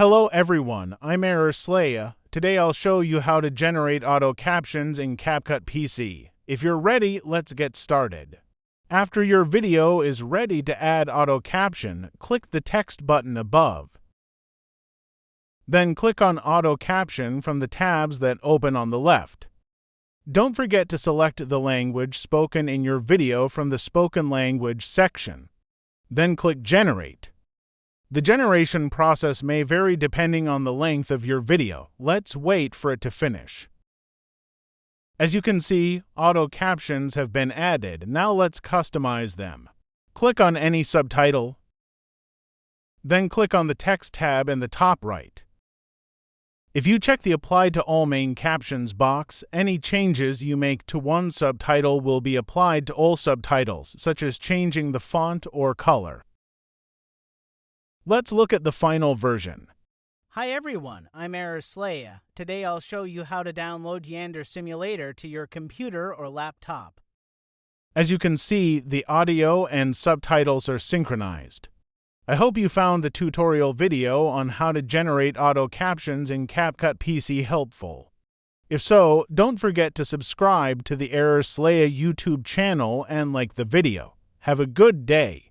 Hello everyone, I'm Slaya. Today I'll show you how to generate auto captions in CapCut PC. If you're ready, let's get started. After your video is ready to add auto caption, click the text button above. Then click on Auto Caption from the tabs that open on the left. Don't forget to select the language spoken in your video from the Spoken Language section. Then click Generate. The generation process may vary depending on the length of your video. Let's wait for it to finish. As you can see, auto captions have been added. Now let's customize them. Click on any subtitle. Then click on the Text tab in the top right. If you check the Apply to All Main Captions box, any changes you make to one subtitle will be applied to all subtitles, such as changing the font or color. Let's look at the final version. Hi everyone, I'm Slaya. Today I'll show you how to download Yander Simulator to your computer or laptop. As you can see, the audio and subtitles are synchronized. I hope you found the tutorial video on how to generate auto captions in CapCut PC helpful. If so, don't forget to subscribe to the Slaya YouTube channel and like the video. Have a good day.